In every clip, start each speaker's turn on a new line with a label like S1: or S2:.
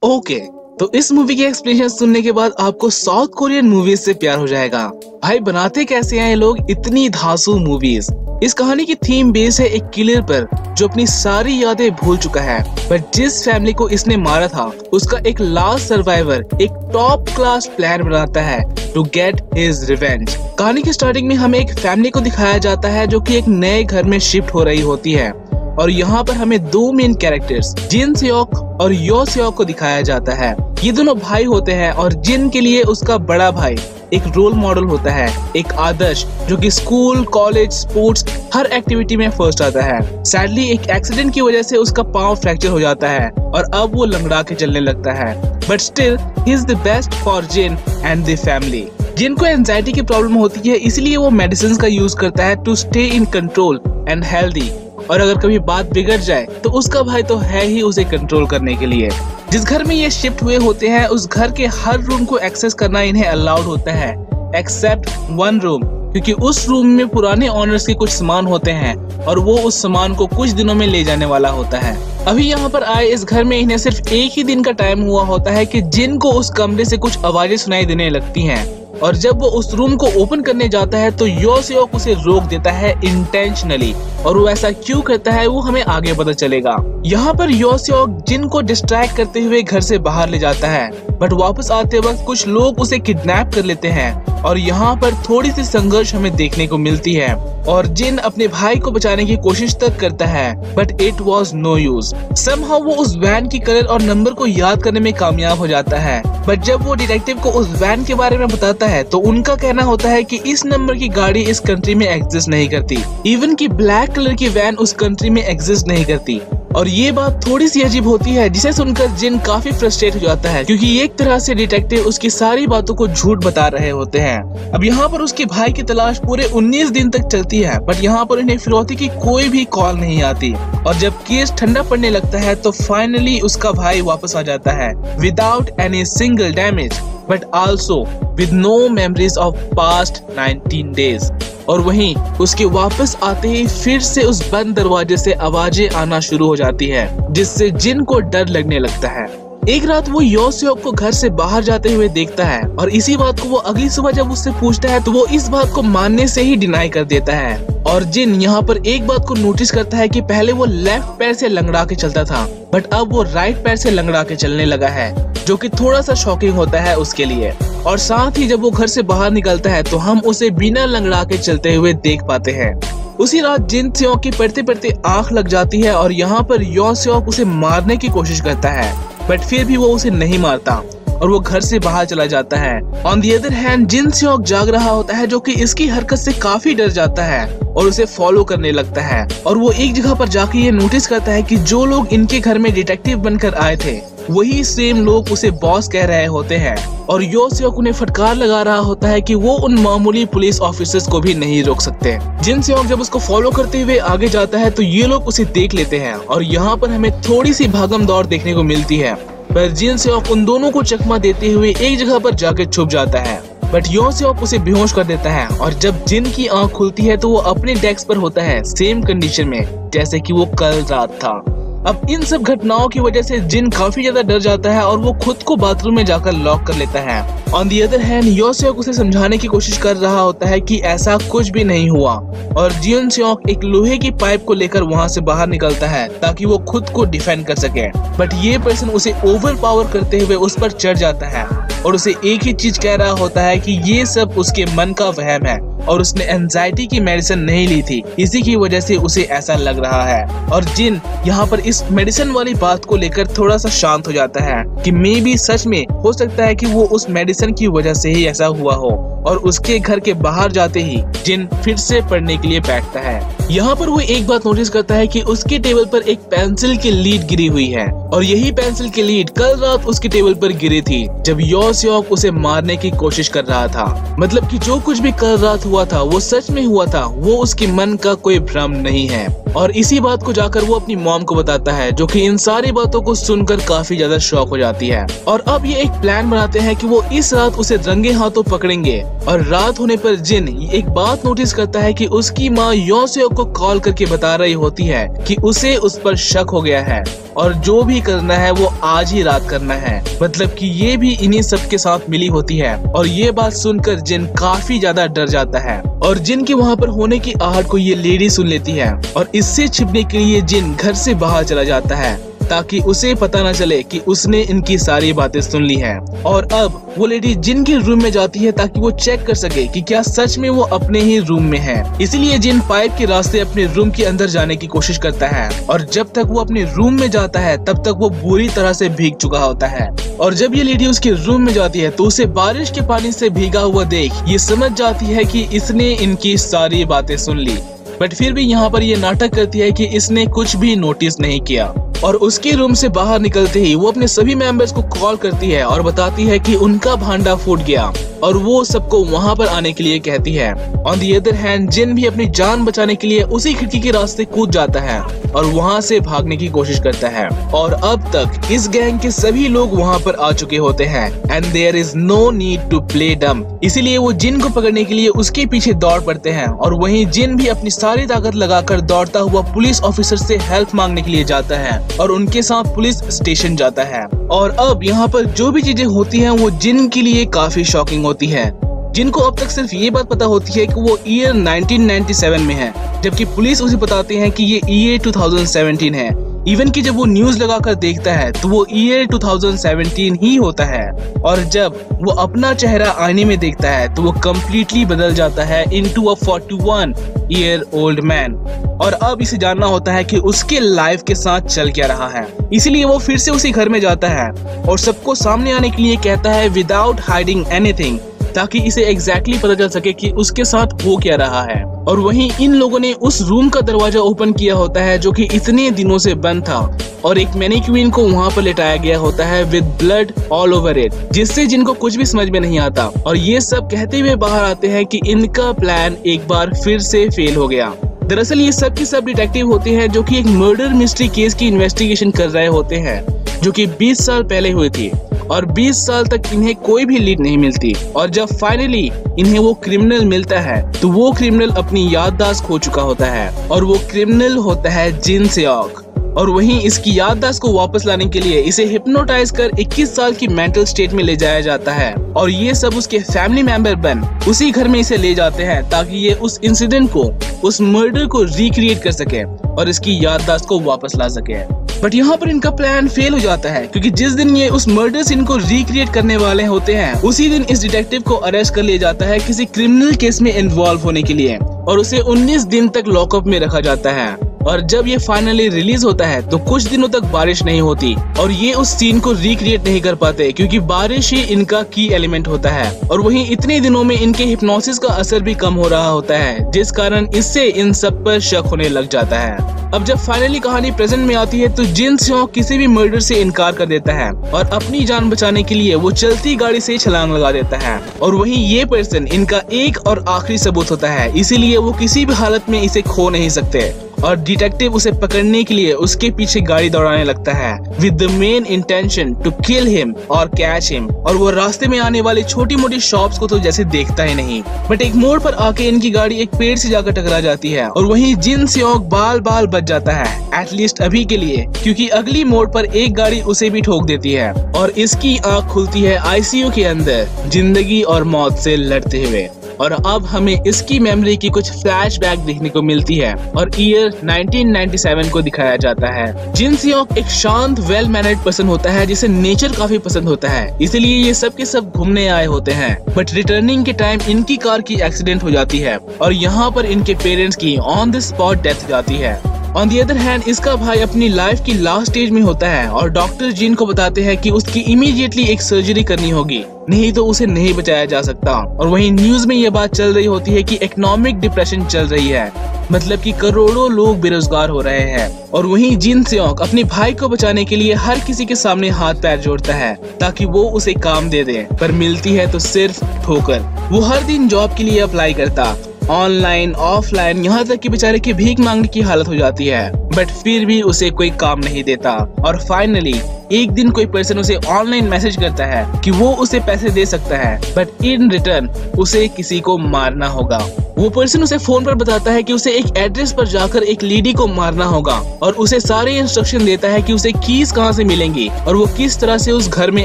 S1: Okay, तो इस movie की एक्सप्लेनेशन सुनने के बाद आपको साउथ कोरियन मूवीज से प्यार हो जाएगा। भाई बनाते कैसे हैं ये लोग इतनी धांसू मूवीज। इस कहानी की थीम बेस है एक किलर पर जो अपनी सारी यादें भूल चुका है, बट जिस फैमिली को इसने मारा था उसका एक लास्ट सर्वाइवर एक टॉप क्लास प्लान बनाता है टू गेट हिज रिवेंज। कहानी की स्टार्टिंग में हमें एक फैमिली को दिखाया जाता है जो कि एक नए घर में शिफ्ट हो रही होती है और यहाँ पर हमें दो मेन कैरेक्टर्स जिन सेओक और यो सेओक को दिखाया जाता है। ये दोनों भाई होते हैं और जिन के लिए उसका बड़ा भाई एक रोल मॉडल होता है, एक आदर्श जो कि स्कूल, कॉलेज, स्पोर्ट्स हर एक्टिविटी में फर्स्ट आता है। सैडली एक एक्सीडेंट की वजह से उसका पाँव फ्रैक्चर हो जाता है और अब वो लंगड़ा के चलने लगता है, but still he is the best for जिन एंड द फैमिली। जिन को एंजाइटी की प्रॉब्लम होती है, इसलिए वो मेडिसिन का यूज करता है to stay in control and healthy, और अगर कभी बात बिगड़ जाए तो उसका भाई तो है ही उसे कंट्रोल करने के लिए। जिस घर में ये शिफ्ट हुए होते हैं उस घर के हर रूम को एक्सेस करना इन्हें अलाउड होता है एक्सेप्ट वन रूम, क्योंकि उस रूम में पुराने ऑनर्स के कुछ सामान होते हैं और वो उस सामान को कुछ दिनों में ले जाने वाला होता है। अभी यहाँ पर आए इस घर में इन्हें सिर्फ एक ही दिन का टाइम हुआ होता है कि जिन को उस कमरे से कुछ आवाजें सुनाई देने लगती हैं, और जब वो उस रूम को ओपन करने जाता है तो यो सेओक उसे रोक देता है इंटेंशनली, और वो ऐसा क्यों करता है वो हमें आगे पता चलेगा। यहाँ पर यो सेओक जिन को डिस्ट्रैक्ट करते हुए घर से बाहर ले जाता है, बट वापस आते वक्त कुछ लोग उसे किडनैप कर लेते हैं और यहाँ पर थोड़ी सी संघर्ष हमें देखने को मिलती है और जिन अपने भाई को बचाने की कोशिश तक करता है, but it was no use. Somehow वो उस वैन की कलर और नंबर को याद करने में कामयाब हो जाता है, बट जब वो डिटेक्टिव को उस वैन के बारे में बताता है तो उनका कहना होता है कि इस नंबर की गाड़ी इस कंट्री में एग्जिस्ट नहीं करती, इवन की ब्लैक कलर की वैन उस कंट्री में एग्जिस्ट नहीं करती। और ये बात थोड़ी सी अजीब होती है जिसे सुनकर जिन काफी फ्रस्ट्रेट हो जाता है, क्योंकि एक तरह से डिटेक्टिव उसकी सारी बातों को झूठ बता रहे होते हैं। अब यहाँ पर उसके भाई की तलाश पूरे 19 दिन तक चलती है, बट यहाँ पर इन्हें फिरौती की कोई भी कॉल नहीं आती, और जब केस ठंडा पड़ने लगता है तो फाइनली उसका भाई वापस आ जाता है without any single damage, but also with no memories of past 19 days. और वहीं उसके वापस आते ही फिर से उस बंद दरवाजे से आवाजें आना शुरू हो जाती है, जिससे जिन को डर लगने लगता है। एक रात वो यो सेओक को घर से बाहर जाते हुए देखता है और इसी बात को वो अगली सुबह जब उससे पूछता है तो वो इस बात को मानने से ही डिनाई कर देता है। और जिन यहाँ पर एक बात को नोटिस करता है कि पहले वो लेफ्ट पैर से लंगड़ा के चलता था, बट अब वो राइट पैर से लंगड़ा के चलने लगा है, जो कि थोड़ा सा शॉकिंग होता है उसके लिए। और साथ ही जब वो घर से बाहर निकलता है तो हम उसे बिना लंगड़ा के चलते हुए देख पाते हैं। उसी रात जिन सेओक की पढ़ते पढ़ते आंख लग जाती है और यहाँ पर यो सेओक उसे मारने की कोशिश करता है, बट फिर भी वो उसे नहीं मारता और वो घर से बाहर चला जाता है। ऑन दी अदर हैंड जिन सेओक जाग रहा होता है, जो कि इसकी हरकत से काफी डर जाता है और उसे फॉलो करने लगता है। और वो एक जगह पर जाके ये नोटिस करता है कि जो लोग इनके घर में डिटेक्टिव बनकर आए थे वही सेम लोग उसे बॉस कह रहे होते हैं, और यो सेओक उन्हें फटकार लगा रहा होता है कि वो उन मामूली पुलिस ऑफिसर्स को भी नहीं रोक सकते। जिन सेओक जब उसको फॉलो करते हुए आगे जाता है तो ये लोग उसे देख लेते हैं और यहाँ पर हमें थोड़ी सी भागम दौड़ देखने को मिलती है, पर जिन सेओक उन दोनों को चकमा देते हुए एक जगह पर जाकर छुप जाता है, बट यो सेओक उसे बेहोश कर देता है। और जब जिन की आंख खुलती है तो वो अपने डेस्क पर होता है सेम कंडीशन में जैसे कि वो कल रात था। अब इन सब घटनाओं की वजह से जिन काफी ज्यादा डर जाता है और वो खुद को बाथरूम में जाकर लॉक कर लेता है। ऑन दी अदर हैंड यो सेओक उसे समझाने की कोशिश कर रहा होता है कि ऐसा कुछ भी नहीं हुआ, और जिन सेओक एक लोहे की पाइप को लेकर वहाँ से बाहर निकलता है ताकि वो खुद को डिफेंड कर सके, बट ये पर्सन उसे ओवर पावर करते हुए उस पर चढ़ जाता है और उसे एक ही चीज कह रहा होता है कि ये सब उसके मन का वहम है और उसने एंजाइटी की मेडिसिन नहीं ली थी, इसी की वजह से उसे ऐसा लग रहा है। और जिन यहाँ पर इस मेडिसिन वाली बात को लेकर थोड़ा सा शांत हो जाता है कि मे बी सच में हो सकता है कि वो उस मेडिसिन की वजह से ही ऐसा हुआ हो, और उसके घर के बाहर जाते ही जिन फिर से पढ़ने के लिए बैठता है। यहाँ पर वो एक बात नोटिस करता है कि उसके टेबल पर एक पेंसिल की लीड गिरी हुई है, और यही पेंसिल की लीड कल रात उसके टेबल पर गिरी थी जब यो सेओक उसे मारने की कोशिश कर रहा था। मतलब कि जो कुछ भी कल रात हुआ था वो सच में हुआ था, वो उसके मन का कोई भ्रम नहीं है। और इसी बात को जाकर वो अपनी मॉम को बताता है, जो कि इन सारी बातों को सुनकर काफी ज्यादा शॉक हो जाती है। और अब ये एक प्लान बनाते हैं कि वो इस रात उसे रंगे हाथों पकड़ेंगे। और रात होने पर जिन एक बात नोटिस करता है कि उसकी माँ यो सेओक को को कॉल करके बता रही होती है कि उसे उस पर शक हो गया है और जो भी करना है वो आज ही रात करना है। मतलब कि ये भी इन्हीं सब के साथ मिली होती है और ये बात सुनकर जिन काफी ज्यादा डर जाता है और जिन के वहाँ पर होने की आहट को ये लेडी सुन लेती है और इससे छिपने के लिए जिन घर से बाहर चला जाता है ताकि उसे पता न चले कि उसने इनकी सारी बातें सुन ली हैं। और अब वो लेडी जिन के रूम में जाती है ताकि वो चेक कर सके कि क्या सच में वो अपने ही रूम में है। इसीलिए जिन पाइप के रास्ते अपने रूम के अंदर जाने की कोशिश करता है और जब तक वो अपने रूम में जाता है तब तक वो बुरी तरह से भीग चुका होता है। और जब ये लेडी उसके रूम में जाती है तो उसे बारिश के पानी से भीगा हुआ देख ये समझ जाती है कि इसने इनकी सारी बातें सुन ली, बट फिर भी यहाँ पर ये नाटक करती है कि इसने कुछ भी नोटिस नहीं किया। और उसके रूम से बाहर निकलते ही वो अपने सभी मेंबर्स को कॉल करती है और बताती है कि उनका भांडा फूट गया और वो सबको वहाँ पर आने के लिए कहती है। ऑन द अदर हैंड जिन भी अपनी जान बचाने के लिए उसी खिड़की के रास्ते कूद जाता है और वहाँ से भागने की कोशिश करता है। और अब तक इस गैंग के सभी लोग वहाँ पर आ चुके होते हैं and there is no need to play dumb. इसीलिए वो जिन को पकड़ने के लिए उसके पीछे दौड़ पड़ते हैं और वहीं जिन भी अपनी सारी ताकत लगाकर दौड़ता हुआ पुलिस ऑफिसर से हेल्प मांगने के लिए जाता है और उनके साथ पुलिस स्टेशन जाता है। और अब यहाँ पर जो भी चीजें होती हैं वो जिन के लिए काफी शॉकिंग होती है। जिनको अब तक सिर्फ ये बात पता होती है कि वो ईयर 1997 में है, जबकि पुलिस उसे बताती है कि ये ईयर 2017 है। इवन कि जब वो न्यूज लगाकर देखता है तो वो ईयर 2017 ही होता है और जब वो अपना चेहरा आईने में देखता है तो वो कम्प्लीटली बदल जाता है into a 41 year old man. और अब इसे जानना होता है कि उसके लाइफ के साथ चल क्या रहा है। इसीलिए वो फिर से उसी घर में जाता है और सबको सामने आने के लिए कहता है विदाउट हाइडिंग एनीथिंग, ताकि इसे एग्जैक्टली पता चल सके कि उसके साथ हो क्या रहा है। और वहीं इन लोगों ने उस रूम का दरवाजा ओपन किया होता है जो कि इतने दिनों से बंद था और एक मैनीक्वीन को वहाँ पर लेटाया गया होता है with blood all over it, जिससे जिनको कुछ भी समझ में नहीं आता। और ये सब कहते हुए बाहर आते हैं कि इनका प्लान एक बार फिर से फेल हो गया। दरअसल ये सब के सब डिटेक्टिव होते हैं जो कि एक मर्डर मिस्ट्री केस की इन्वेस्टिगेशन कर रहे होते हैं जो कि 20 साल पहले हुई थी और 20 साल तक इन्हें कोई भी लीड नहीं मिलती। और जब फाइनली इन्हें वो क्रिमिनल मिलता है तो वो क्रिमिनल अपनी याददाश्त खो चुका होता है और वो क्रिमिनल होता है जिन सेओक। और वहीं इसकी याददाश्त को वापस लाने के लिए इसे हिप्नोटाइज कर 21 साल की मेंटल स्टेट में ले जाया जाता है और ये सब उसके फैमिली मेंबर बन उसी घर में इसे ले जाते हैं ताकि ये उस इंसिडेंट को, उस मर्डर को रिक्रिएट कर सके और इसकी याददाश्त को वापस ला सके। बट यहाँ पर इनका प्लान फेल हो जाता है क्योंकि जिस दिन ये उस मर्डर सीन को रिक्रिएट करने वाले होते हैं उसी दिन इस डिटेक्टिव को अरेस्ट कर लिया जाता है किसी क्रिमिनल केस में इन्वॉल्व होने के लिए और उसे 19 दिन तक लॉकअप में रखा जाता है। और जब ये फाइनली रिलीज होता है तो कुछ दिनों तक बारिश नहीं होती और ये उस सीन को रिक्रिएट नहीं कर पाते क्योंकि बारिश ही इनका की एलिमेंट होता है। और वहीं इतने दिनों में इनके हिप्नोसिस का असर भी कम हो रहा होता है जिस कारण इससे इन सब पर शक होने लग जाता है। अब जब फाइनली कहानी प्रेजेंट में आती है तो जिन सेओक किसी भी मर्डर से इनकार कर देता है और अपनी जान बचाने के लिए वो चलती गाड़ी से छलांग लगा देता है। और वहीं ये पर्सन इनका एक और आखिरी सबूत होता है, इसीलिए वो किसी भी हालत में इसे खो नहीं सकते और डिटेक्टिव उसे पकड़ने के लिए उसके पीछे गाड़ी दौड़ाने लगता है with the main intention to kill him और कैच हिम। और वो रास्ते में आने वाली छोटी मोटी शॉप्स को तो जैसे देखता ही नहीं। बट एक मोड़ पर आके इनकी गाड़ी एक पेड़ से जाकर टकरा जाती है और वहीं जिन सेओक बाल बाल बच जाता है, एटलीस्ट अभी के लिए, क्योंकि अगली मोड़ पर एक गाड़ी उसे भी ठोक देती है और इसकी आंख खुलती है आईसीयू के अंदर जिंदगी और मौत से लड़ते हुए। और अब हमें इसकी मेमोरी की कुछ फ्लैशबैक देखने को मिलती है और ईयर 1997 को दिखाया जाता है। जिन सेओक एक शांत वेल मैनर्ड पर्सन होता है जिसे नेचर काफी पसंद होता है, इसलिए ये सब के सब घूमने आए होते हैं। बट रिटर्निंग के टाइम इनकी कार की एक्सीडेंट हो जाती है और यहाँ पर इनके पेरेंट्स की ऑन द स्पॉट डेथ हो जाती है। ऑन दी अदर हैंड इसका भाई अपनी लाइफ की लास्ट स्टेज में होता है और डॉक्टर जिन को बताते हैं कि उसकी इमीडिएटली एक सर्जरी करनी होगी, नहीं तो उसे नहीं बचाया जा सकता। और वहीं न्यूज में यह बात चल रही होती है कि इकोनॉमिक डिप्रेशन चल रही है, मतलब कि करोड़ों लोग बेरोजगार हो रहे हैं। और वहीं जिन सेओक अपने भाई को बचाने के लिए हर किसी के सामने हाथ पैर जोड़ता है ताकि वो उसे काम दे दे, पर मिलती है तो सिर्फ ठोकर। वो हर दिन जॉब के लिए अप्लाई करता, ऑनलाइन ऑफलाइन, यहाँ तक कि बेचारे की भीख मांगने की हालत हो जाती है। बट फिर भी उसे कोई काम नहीं देता। और फाइनली एक दिन कोई पर्सन उसे ऑनलाइन मैसेज करता है कि वो उसे पैसे दे सकता है, बट इन रिटर्न उसे किसी को मारना होगा। वो पर्सन उसे फोन पर बताता है कि उसे एक एड्रेस पर जाकर एक लेडी को मारना होगा और उसे सारे इंस्ट्रक्शन देता है कि उसे कीज कहाँ से मिलेंगी और वो किस तरह से उस घर में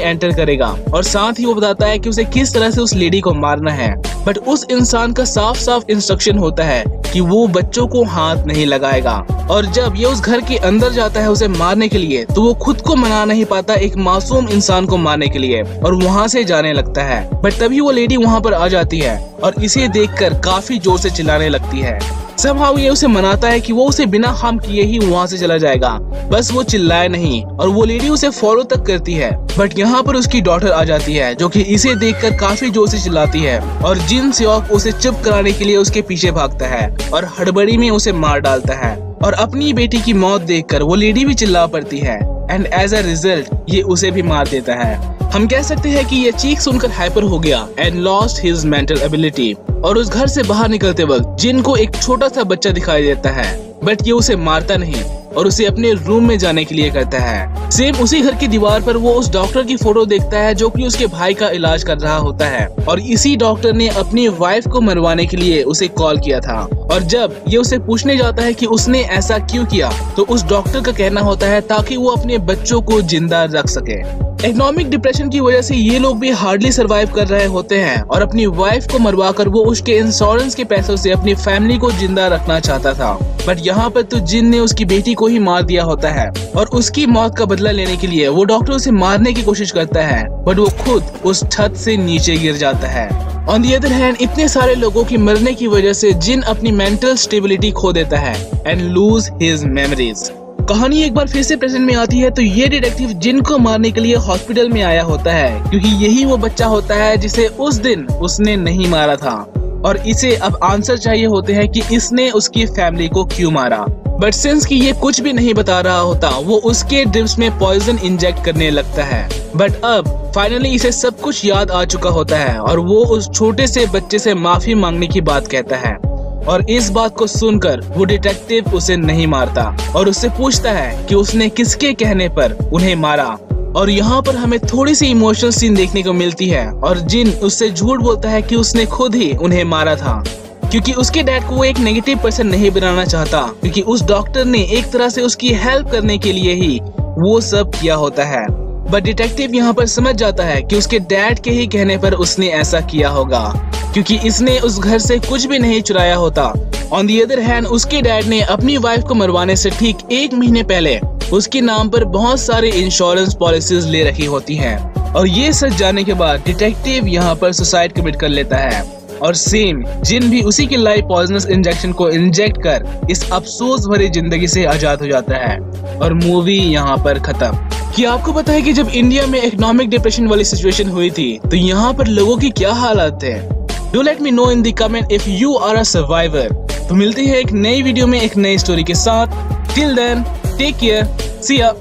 S1: एंटर करेगा, और साथ ही वो बताता है कि उसे किस तरह से उस लेडी को मारना है। बट उस इंसान का साफ साफ इंस्ट्रक्शन होता है कि वो बच्चों को हाथ नहीं लगाएगा। और जब ये उस घर के अंदर जाता है उसे मारने के लिए, तो वो खुद को मना नहीं पाता एक मासूम इंसान को मारने के लिए और वहाँ से जाने लगता है। बट तभी वो लेडी वहाँ पर आ जाती है और इसे देखकर काफी जोर से चिल्लाने लगती है। समहाउ ये उसे मनाता है कि वो उसे बिना हार्म किए ही वहाँ से चला जाएगा, बस वो चिल्लाए नहीं, और वो लेडी उसे फॉलो तक करती है। बट यहाँ पर उसकी डॉटर आ जाती है जो कि इसे देखकर काफी जोर से चिल्लाती है और जिन सियोक उसे चुप कराने के लिए उसके पीछे भागता है और हड़बड़ी में उसे मार डालता है। और अपनी बेटी की मौत देखकर वो लेडी भी चिल्ला पड़ती है एंड एज अ रिजल्ट ये उसे भी मार देता है। हम कह सकते हैं कि ये चीख सुनकर हाइपर हो गया and lost his mental ability, और उस घर से बाहर निकलते वक्त जिन को एक छोटा सा बच्चा दिखाई देता है, बट ये उसे मारता नहीं और उसे अपने रूम में जाने के लिए कहता है। सेम उसी घर की दीवार पर वो उस डॉक्टर की फोटो देखता है जो कि उसके भाई का इलाज कर रहा होता है, और इसी डॉक्टर ने अपनी वाइफ को मरवाने के लिए उसे कॉल किया था। और जब ये उसे पूछने जाता है कि उसने ऐसा क्यों किया, तो उस डॉक्टर का कहना होता है ताकि वो अपने बच्चों को जिंदा रख सके। इकोनॉमिक डिप्रेशन की वजह से ये लोग भी हार्डली सरवाइव कर रहे होते हैं और अपनी वाइफ को मरवाकर वो उसके इंश्योरेंस के पैसों से अपनी फैमिली को जिंदा रखना चाहता था। बट यहाँ पर तो जिन ने उसकी बेटी को ही मार दिया होता है और उसकी मौत का बदला लेने के लिए वो डॉक्टर उसे मारने की कोशिश करता है, बट वो खुद उस छत से नीचे गिर जाता है। ऑन दी अदर हैंड इतने सारे लोगों की मरने की वजह से जिन अपनी मेंटल स्टेबिलिटी खो देता है एंड लूज हिज मेमोरीज। कहानी एक बार फिर से प्रेजेंट में आती है तो ये डिटेक्टिव जिन को मारने के लिए हॉस्पिटल में आया होता है, क्योंकि यही वो बच्चा होता है जिसे उस दिन उसने नहीं मारा था, और इसे अब आंसर चाहिए होते हैं कि इसने उसकी फैमिली को क्यों मारा। बट सिंस कि ये कुछ भी नहीं बता रहा होता, वो उसके ड्रिप्स में पॉइजन इंजेक्ट करने लगता है। बट अब फाइनली इसे सब कुछ याद आ चुका होता है और वो उस छोटे से बच्चे से माफी मांगने की बात कहता है, और इस बात को सुनकर वो डिटेक्टिव उसे नहीं मारता और उससे पूछता है कि उसने किसके कहने पर उन्हें मारा। और यहाँ पर हमें थोड़ी सी इमोशनल सीन देखने को मिलती है और जिन उससे झूठ बोलता है कि उसने खुद ही उन्हें मारा था, क्योंकि उसके डैड को वो एक नेगेटिव पर्सन नहीं बनाना चाहता, क्योंकि उस डॉक्टर ने एक तरह से उसकी हेल्प करने के लिए ही वो सब किया होता है। बट डिटेक्टिव यहाँ पर समझ जाता है कि उसके डैड के ही कहने पर उसने ऐसा किया होगा, क्योंकि इसने उस घर से कुछ भी नहीं चुराया होता। ऑन दी अदर हैंड उसके डैड ने अपनी वाइफ को मरवाने से ठीक 1 महीने पहले उसके नाम पर बहुत सारे इंश्योरेंस पॉलिसीज ले रखी होती हैं, और ये सच जानने के बाद डिटेक्टिव यहाँ पर सुसाइड कमिट कर लेता है। और सेम जिन भी उसी की लाइफ पॉइजनस इंजेक्शन को इंजेक्ट कर इस अफसोस भरी जिंदगी से आजाद हो जाता है, और मूवी यहाँ पर खत्म। कि आपको पता है कि जब इंडिया में इकोनॉमिक डिप्रेशन वाली सिचुएशन हुई थी तो यहाँ पर लोगों की क्या हालत थे? Do let me know in the comment if you are a survivor. तो मिलते हैं एक नई वीडियो में एक नई स्टोरी के साथ। टिल देन टेक केयर, सी या।